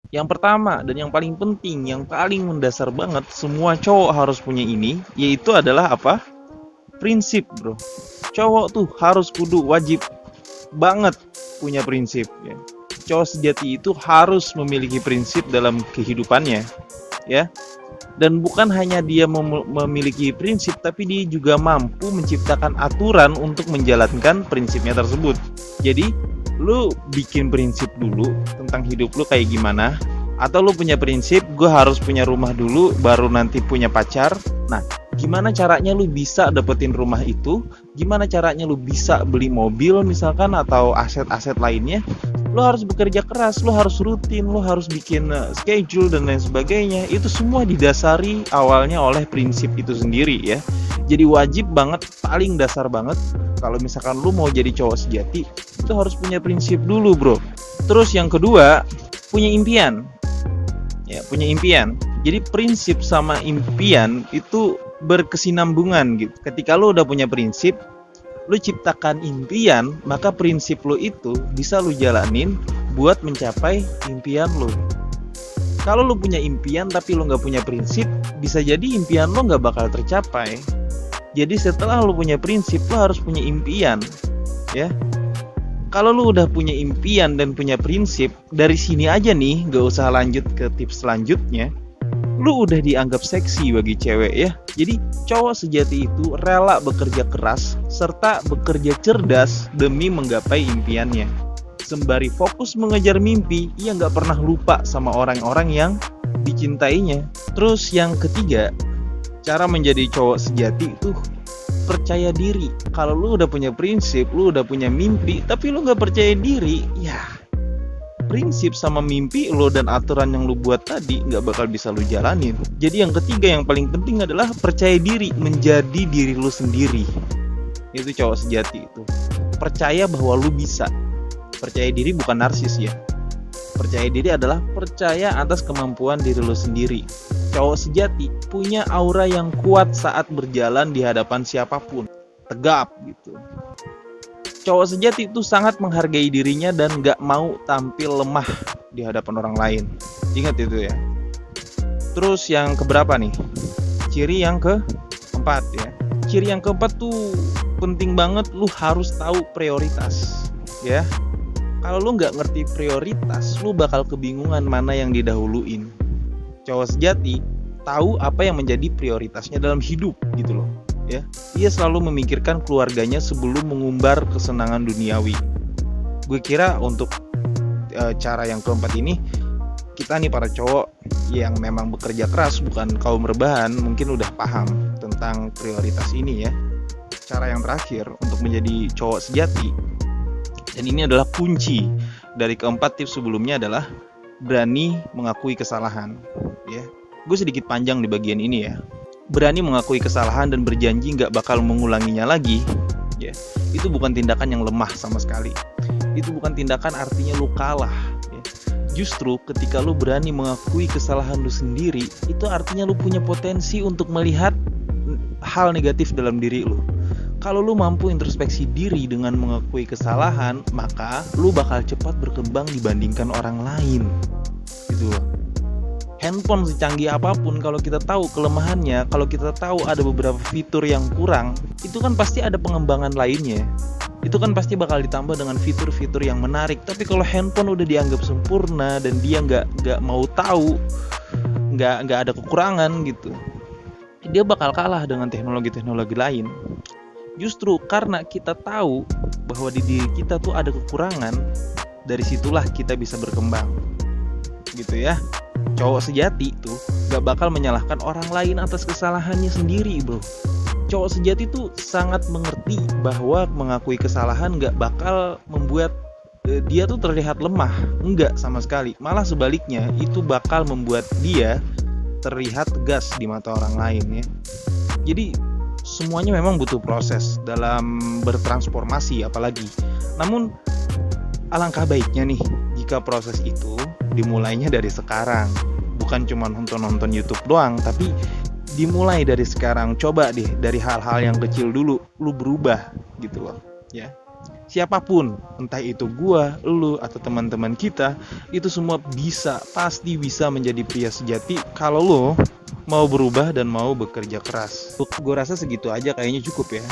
Yang pertama dan yang paling penting, yang paling mendasar banget, semua cowok harus punya ini, yaitu adalah apa? Prinsip, bro. Cowok tuh harus kudu wajib banget punya prinsip ya. Cowok sejati itu harus memiliki prinsip dalam kehidupannya ya. Dan bukan hanya dia memiliki prinsip, tapi dia juga mampu menciptakan aturan untuk menjalankan prinsipnya tersebut. Jadi lu bikin prinsip dulu tentang hidup lu kayak gimana, atau lu punya prinsip gue harus punya rumah dulu baru nanti punya pacar. Nah, gimana caranya lu bisa dapetin rumah itu, gimana caranya lu bisa beli mobil misalkan atau aset-aset lainnya. Lu harus bekerja keras, lu harus rutin, lu harus bikin schedule dan lain sebagainya. Itu semua didasari awalnya oleh prinsip itu sendiri ya. Jadi wajib banget, paling dasar banget, kalau misalkan lu mau jadi cowok sejati, itu harus punya prinsip dulu, bro. Terus yang kedua, punya impian. Ya, punya impian. Jadi prinsip sama impian itu berkesinambungan gitu. Ketika lu udah punya prinsip, lu ciptakan impian, maka prinsip lu itu bisa lu jalanin buat mencapai impian lu. Kalau lu punya impian tapi lu nggak punya prinsip, bisa jadi impian lu nggak bakal tercapai. Jadi setelah lu punya prinsip, lu harus punya impian, ya. Kalau lu udah punya impian dan punya prinsip, dari sini aja nih, nggak usah lanjut ke tips selanjutnya. Lu udah dianggap seksi bagi cewek ya. Jadi cowok sejati itu rela bekerja keras serta bekerja cerdas demi menggapai impiannya. Sembari fokus mengejar mimpi, ia nggak pernah lupa sama orang-orang yang dicintainya. Terus yang ketiga, cara menjadi cowok sejati itu percaya diri. Kalau lu udah punya prinsip, lu udah punya mimpi, tapi lu nggak percaya diri, ya prinsip sama mimpi lo dan aturan yang lo buat tadi nggak bakal bisa lo jalanin. Jadi yang ketiga yang paling penting adalah percaya diri, menjadi diri lo sendiri. Itu cowok sejati itu. Percaya bahwa lo bisa. Percaya diri bukan narsis ya. Percaya diri adalah percaya atas kemampuan diri lo sendiri. Cowok sejati punya aura yang kuat saat berjalan di hadapan siapapun. Tegap gitu. Cowok sejati itu sangat menghargai dirinya dan gak mau tampil lemah di hadapan orang lain. Ingat itu ya. Terus yang keberapa nih? Ciri yang keempat ya. Ciri yang keempat tuh penting banget, lu harus tahu prioritas ya. Kalau lu gak ngerti prioritas, lu bakal kebingungan mana yang didahuluin. Cowok sejati tahu apa yang menjadi prioritasnya dalam hidup gitu loh. Ya, ia selalu memikirkan keluarganya sebelum mengumbar kesenangan duniawi. Gue kira untuk cara yang keempat ini, kita nih para cowok yang memang bekerja keras bukan kaum rebahan mungkin udah paham tentang prioritas ini ya. Cara yang terakhir untuk menjadi cowok sejati, dan ini adalah kunci dari keempat tips sebelumnya, adalah berani mengakui kesalahan ya. Gue sedikit panjang di bagian ini ya. Berani mengakui kesalahan dan berjanji nggak bakal mengulanginya lagi ya. Itu bukan tindakan yang lemah sama sekali. Itu bukan tindakan artinya lu kalah ya. Justru ketika lu berani mengakui kesalahan lu sendiri, itu artinya lu punya potensi untuk melihat hal negatif dalam diri lu. Kalau lu mampu introspeksi diri dengan mengakui kesalahan, maka lu bakal cepat berkembang dibandingkan orang lain gitu loh. Handphone secanggih apapun, kalau kita tahu kelemahannya, kalau kita tahu ada beberapa fitur yang kurang, itu kan pasti ada pengembangan lainnya. Itu kan pasti bakal ditambah dengan fitur-fitur yang menarik. Tapi kalau handphone udah dianggap sempurna dan dia nggak mau tahu, nggak ada kekurangan gitu, dia bakal kalah dengan teknologi-teknologi lain. Justru karena kita tahu bahwa di diri kita tuh ada kekurangan, dari situlah kita bisa berkembang gitu ya. Cowok sejati tuh gak bakal menyalahkan orang lain atas kesalahannya sendiri, bro. Cowok sejati tuh sangat mengerti bahwa mengakui kesalahan gak bakal membuat dia tuh terlihat lemah. Enggak sama sekali. Malah sebaliknya, itu bakal membuat dia terlihat tegas di mata orang lain ya. Jadi semuanya memang butuh proses dalam bertransformasi apalagi. Namun alangkah baiknya nih jika proses itu dimulainya dari sekarang. Bukan cuma nonton YouTube doang, tapi dimulai dari sekarang. Coba deh dari hal-hal yang kecil dulu lu berubah gitu loh ya. siapapun, entah itu gua, lu, atau teman-teman kita, itu semua pasti bisa menjadi pria sejati kalau lo mau berubah dan mau bekerja keras. Gue rasa segitu aja kayaknya cukup ya.